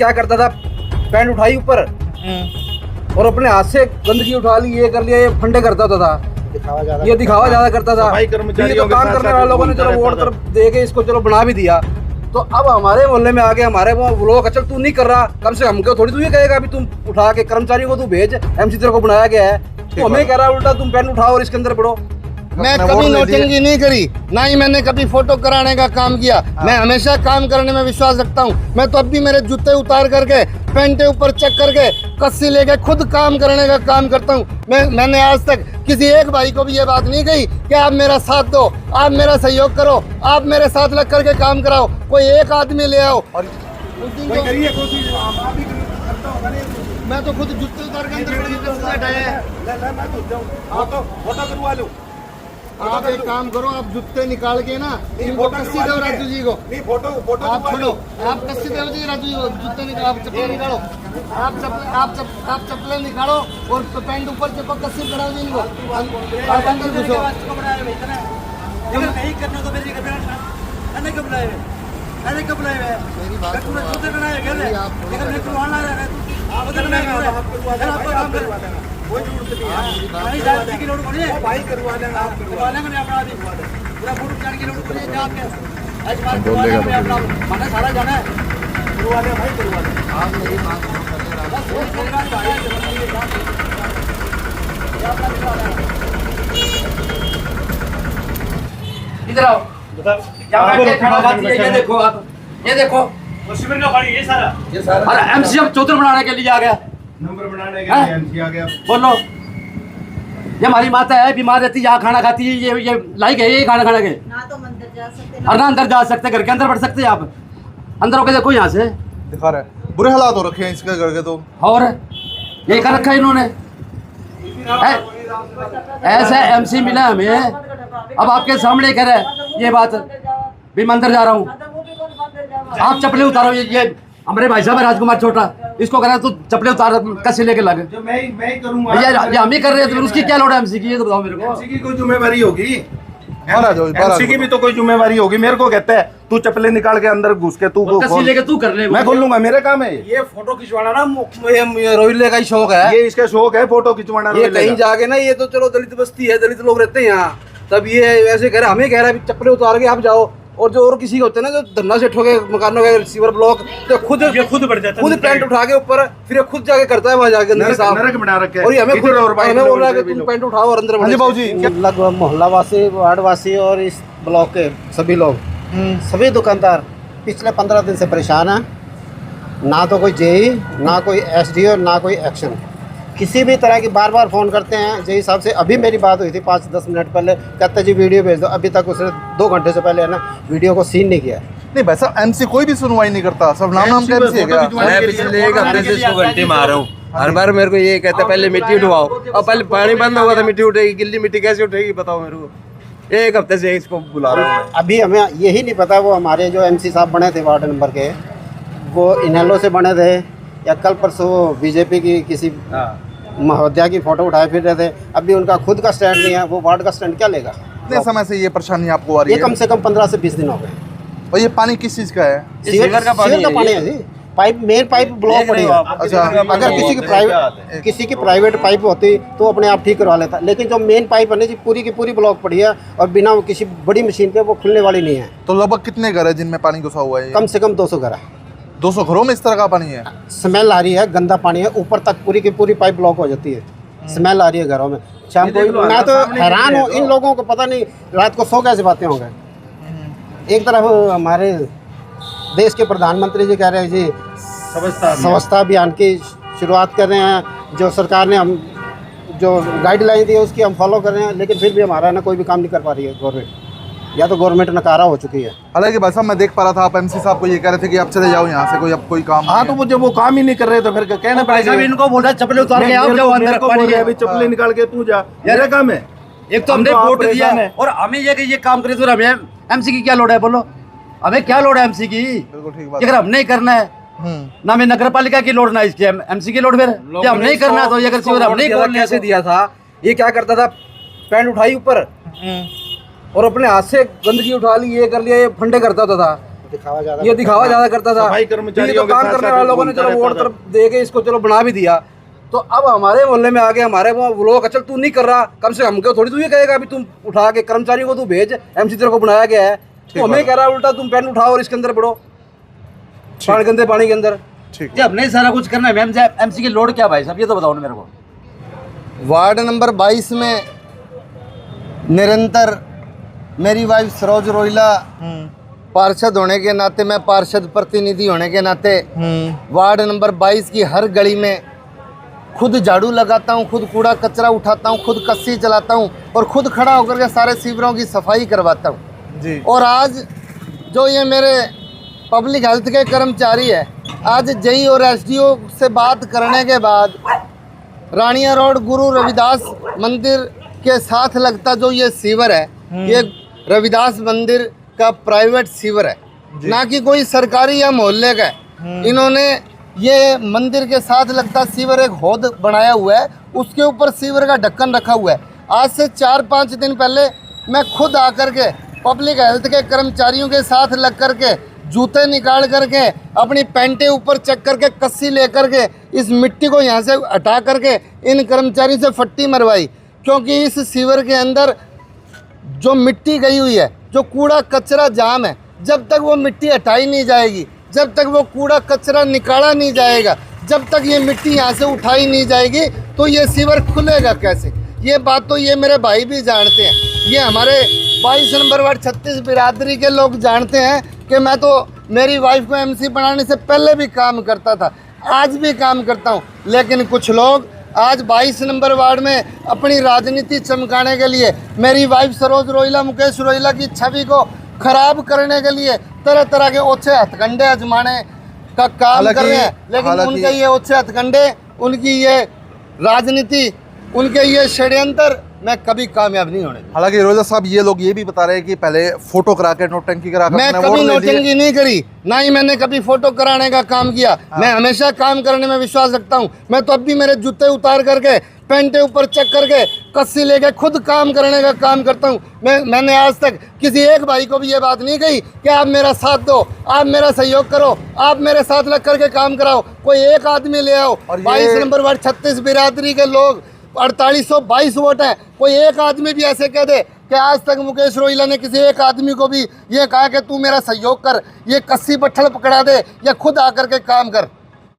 क्या करता था, पैंट उठाई ऊपर और अपने हाथ से गंदगी उठा ली, ये कर लिया, ये फंडे करता था, ये दिखावा ज्यादा करता था। सफाई कर्मचारियों तो काम करने वाले लोगों ने चलो वोट कर दे के इसको चलो बना भी दिया। तो अब हमारे मोहल्ले में आके हमारे वो लोग, चल तू नहीं कर रहा, कम से कम थोड़ी तू ये कहेगा अभी तुम उठा के कर्मचारियों को तू भेज, एमसी तेरे को बनाया गया है, तो हमें कह रहा है उल्टा तुम पेन उठाओ और इसके अंदर पढ़ो। मैं कभी नोटिंगी नहीं करी, ना ही मैंने कभी फोटो कराने का काम किया। मैं हमेशा काम करने में विश्वास रखता हूँ। मैं तो अब भी मेरे जूते उतार करके, पैंटे ऊपर चेक करके, कस्सी लेके खुद काम करने का काम करता हूँ। मैंने आज तक किसी एक भाई को भी ये बात नहीं कही कि आप मेरा साथ दो, आप मेरा सहयोग करो, आप मेरे साथ लग करके काम कराओ। कोई एक आदमी ले आओ और मैं तो खुद जूते उतार के अंदर। आप एक काम करो, आप जूते निकाल के ना इनको कस्सी दो राजू जी को। नहीं फोटो आप छोड़ो, आप कस्सी दो जी राजू जी को, जूते निकालो, आप चप्पल निकालो, आप चप्पलें निकालो और पैंट ऊपर चप्पल कस्सी पड़ा जी इनको। आप अंदर घुसो। नहीं करना तो मेरी करना कब लाए मैंने कब लाए मेरी बात सुनो, जूते बनाए घर है लेकिन मैं करवाना है आप उधर नहीं कर रहे, आपका काम करवा देना, कोई जरूरत नहीं है। नहीं जाति की लोड पड़ी है, भाई करवा लेंगे, आप करवा लेंगे। मैं अपना पूरा फोटो जान की लोड पड़ी है, जान के आज बार करवा लेंगे। मैं अपना माने सारा जाना है, करवा ले भाई, करवा ले। आप मेरी बात सुनो, बस वो करना भाई, इधर आओ, ये देखो आप, ये देखो शिविर का पानी ये सारा अरे एमसी अब चौधर बनाने के लिए आ गया, नंबर बनाने के लिए एमसी आ गया। बोलो ये हमारी माता है, बीमार रहती है, यहाँ खाना खाती है, ये लाइक है ये खाना खाने के, ना तो मंदिर जा सकते और ना अंदर जा सकते, घर के अंदर बढ़ सकते हैं आप, अंदर होके देखो यहाँ से दिखा रहा है, बुरे हालात हो रखे हैं इसके घर के। तो और यही कर रखा है इन्होंने। ऐसा एमसी मिला हमें, अब आपके सामने कह रहे हैं ये बात, भी मैं अंदर जा रहा हूँ, आप चप्पलें उतारो। ये हमारे भाई साहब है राजकुमार छोटा, इसको कह रहा है तू चप्पलें उतार, कसी लेके लगे। जो मैं ही करूंगा, ये हम ही कर रहे हैं, तो फिर उसकी क्या लोड है एमसी की, ये तो बताओ मेरे को। एमसी की कोई जिम्मेवारी होगी, एमसी की भी तो कोई जिम्मेवारी होगी। मेरे को कहते हैं तू चप्पलें निकाल के अंदर घुस के तू कसी लेके तू कर ले, मैं खोल लूंगा, मेरा काम है। ये फोटो खिंचवाना ना रोहिले का ही शौक है, ये इसका शौक है फोटो खिंचवाना। ये कहीं जाके ना, ये तो चलो दलित बस्ती है, दलित लोग रहते हैं यहाँ, तब ये ऐसे कह रहा, हमें कह रहा है चप्पलें उतार के आप जाओ। और जो और किसी के होते हैं ना, जो धन्ना से ठोके मकानों के रिसीवर ब्लॉक, तो खुद बढ़ जाता है, खुद पैंट उठा के ऊपर, फिर ये खुद जाके करता है वहाँ जाके अंदर साफ, नरक बना रखे हैं। और ये हमें खुद और भाई हमें बोल रहा है कि तुम पैंट उठाओ और अंदर। हाँ जी बाबू जी, लगभग मोहल्ला वासी, वार्ड वासी और इस ब्लॉक के सभी लोग, सभी दुकानदार पिछले 15 दिन से परेशान हैं। ना तो कोई जेई, ना कोई एसडीओ, ना कोई एक्शन, किसी भी तरह की। बार बार फ़ोन करते हैं जेई साहब से। अभी मेरी बात हुई थी 5-10 मिनट पहले, कहते जी वीडियो भेज दो। अभी तक उसने 2 घंटे से पहले है ना वीडियो को सीन नहीं किया। नहीं भाई साहब, एमसी कोई भी सुनवाई नहीं करता, सब नाम का एमसी है क्या? मैं पिछले 1 हफ्ते से इसको घंटे मार रहा हूँ, हर बार मेरे को ये कहते पहले मिट्टी उठवाओ, और पहले पानी बंद होगा तो मिट्टी उठेगी, गिल्ली मिट्टी कैसे उठेगी बताओ मेरे को। 1 हफ्ते से इसको बुला रहा हूँ। अभी हमें यही नहीं पता वो हमारे जो एमसी साहब बने थे वार्ड नंबर के, वो इनेलो से बने थे या कल परसों बीजेपी की किसी महोदया की फोटो उठाए फिर रहे थे। अभी उनका खुद का स्टैंड नहीं है, वो वार्ड का स्टैंड क्या लेगा? कितने समय से ये परेशानी आपको आ रही ये है? कम से कम 15 से 20 दिन हो गए। और ये पानी किस चीज़ का है? सीवर का पानी है जी, पाइप, मेन पाइप ब्लॉक पड़ी है। अच्छा, अगर किसी की प्राइवेट पाइप होती तो अपने आप ठीक करवा लेता, लेकिन जो मेन पाइप है ना जी, पूरी की पूरी ब्लॉक पड़ी है और बिना किसी बड़ी मशीन के वो खुलने वाली नहीं है। तो लगभग कितने घर है जिनमें पानी घुसा हुआ है? कम से कम 200 घर है। 200 घरों में इस तरह का पानी है? स्मेल आ रही है, गंदा पानी है, ऊपर तक पूरी की पूरी पाइप ब्लॉक हो जाती है, स्मेल आ रही है घरों में। शाम को मैं तो हैरान हूँ, इन लोगों को पता नहीं रात को सो कैसे बातें होंगे। एक तरफ हमारे देश के प्रधानमंत्री जी कह रहे हैं जी स्वच्छता अभियान की शुरुआत कर रहे हैं, जो सरकार ने हम जो गाइडलाइन दी है उसकी हम फॉलो कर रहे हैं, लेकिन फिर भी हमारा ना कोई भी काम नहीं कर पा रही है गवर्नमेंट, या तो गवर्नमेंट नकारा हो चुकी है। हालांकि भाई साहब मैं देख पा रहा था आप एमसी साहब को ये कह रहे थे कि आप चले जाओ यहाँ से, कोई अब कोई काम। हाँ, तो मुझे वो काम ही नहीं कर रहे तो फिर कहना पड़ेगा। इनको बोल रहा चप्पलें उतार के आप जाओ अंदर, अभी चप्पलें निकाल के तू जा, मेरा काम है। एक तो हमने वोट दिया है और हमें ये काम करे तो हमें एमसी की क्या लोड है? बोलो हमें क्या लोड है एमसी की? बिल्कुल ठीक बात। अगर हम नहीं करना है ना हमें नगर पालिका की लोड, ना इसकी एमसी की लोड, फिर हम नहीं करना तो अगर शिविर हम नहीं खोलने कैसे दिया था। ये क्या करता था, पैंट उठाई ऊपर और अपने हाथ से गंदगी उठा ली, ये कर लिया, ये फंडे करता था। दिखावा ज्यादा ये दिखावा ज्यादा करता था। सफाई कर्मचारियों ये तो काम के साथ करने वाले लोगों ने चलो घूमता वोट रहता तरफ दे के इसको चलो बना भी दिया। तो अब हमारे मोहल्ले में आके हमारे वो लोग चल तू नहीं कर रहा, कम से कम थोड़ी तू ये कहेगा अभी तुम उठा के कर्मचारियों को तू भेज, एमसी तेरे को बनाया गया है, तो हमें कह रहा है उल्टा तुम पेन उठाओ और इसके अंदर पड़ो गंदे पानी के अंदर। ठीक जब नहीं सारा कुछ करना है एमसी की लोड क्या भाई साहब, ये तो बताओ ना मेरे को। वार्ड नंबर 22 में निरंतर मेरी वाइफ सरोज रोहिला पार्षद होने के नाते, मैं पार्षद प्रतिनिधि होने के नाते वार्ड नंबर 22 की हर गली में खुद झाड़ू लगाता हूँ, खुद कूड़ा कचरा उठाता हूँ, खुद कस्सी चलाता हूँ और खुद खड़ा होकर के सारे सीवरों की सफाई करवाता हूँ जी। और आज जो ये मेरे पब्लिक हेल्थ के कर्मचारी है, आज जेई और एसडीओ से बात करने के बाद रानिया रोड गुरु रविदास मंदिर के साथ लगता जो ये सीवर है, ये रविदास मंदिर का प्राइवेट सीवर है, ना कि कोई सरकारी या मोहल्ले का है। इन्होंने ये मंदिर के साथ लगता सीवर एक हौद बनाया हुआ है, उसके ऊपर सीवर का ढक्कन रखा हुआ है। आज से 4-5 दिन पहले मैं खुद आकर के पब्लिक हेल्थ के कर्मचारियों के साथ लग कर के जूते निकाल करके अपनी पैंटें ऊपर चेक करके कस्सी लेकर के इस मिट्टी को यहाँ से हटा करके इन कर्मचारियों से फट्टी मरवाई, क्योंकि इस सीवर के अंदर जो मिट्टी गई हुई है, जो कूड़ा कचरा जाम है, जब तक वो मिट्टी हटाई नहीं जाएगी, जब तक वो कूड़ा कचरा निकाला नहीं जाएगा, जब तक ये मिट्टी यहाँ से उठाई नहीं जाएगी, तो ये सीवर खुलेगा कैसे। ये बात तो ये मेरे भाई भी जानते हैं, ये हमारे 22 नंबर वार्ड 36 बिरादरी के लोग जानते हैं कि मैं तो मेरी वाइफ को एमसी बनाने से पहले भी काम करता था, आज भी काम करता हूँ। लेकिन कुछ लोग आज 22 नंबर वार्ड में अपनी राजनीति चमकाने के लिए मेरी वाइफ सरोज रोहिला, मुकेश रोहिला की छवि को खराब करने के लिए तरह तरह के ओछे हथकंडे आजमाने का काम कर रहे हैं। लेकिन उनके ये ओछे हथकंडे, उनकी ये राजनीति, उनके ये षड्यंत्र मैं कभी कामयाब नहीं होने। हालांकि रोजा साहब ये लोग ये भी बता रहे हैं कि पहले फोटो करा के नोटंकी करा के मैं कभी नोटंकी नहीं करी, ना ही मैंने कभी फोटो कराने का काम किया। मैं हमेशा काम करने में विश्वास रखता हूँ। मैं तो अब भी मेरे जूते उतार करके पैंटे ऊपर चेक करके कस्सी लेके खुद काम करने का काम करता हूँ। मैंने आज तक किसी एक भाई को भी ये बात नहीं कही कि आप मेरा साथ दो, आप मेरा सहयोग करो, आप मेरे साथ लग करके काम कराओ। कोई एक आदमी ले आओ, 22 नंबर वार्ड 36 बिरादरी के लोग 4822 वोट है, कोई एक आदमी भी ऐसे कह दे कि आज तक मुकेश रोहिला ने किसी एक आदमी को भी ये कहा कि तू मेरा सहयोग कर, ये कस्सी बट्ठल पकड़ा दे या खुद आकर के काम कर।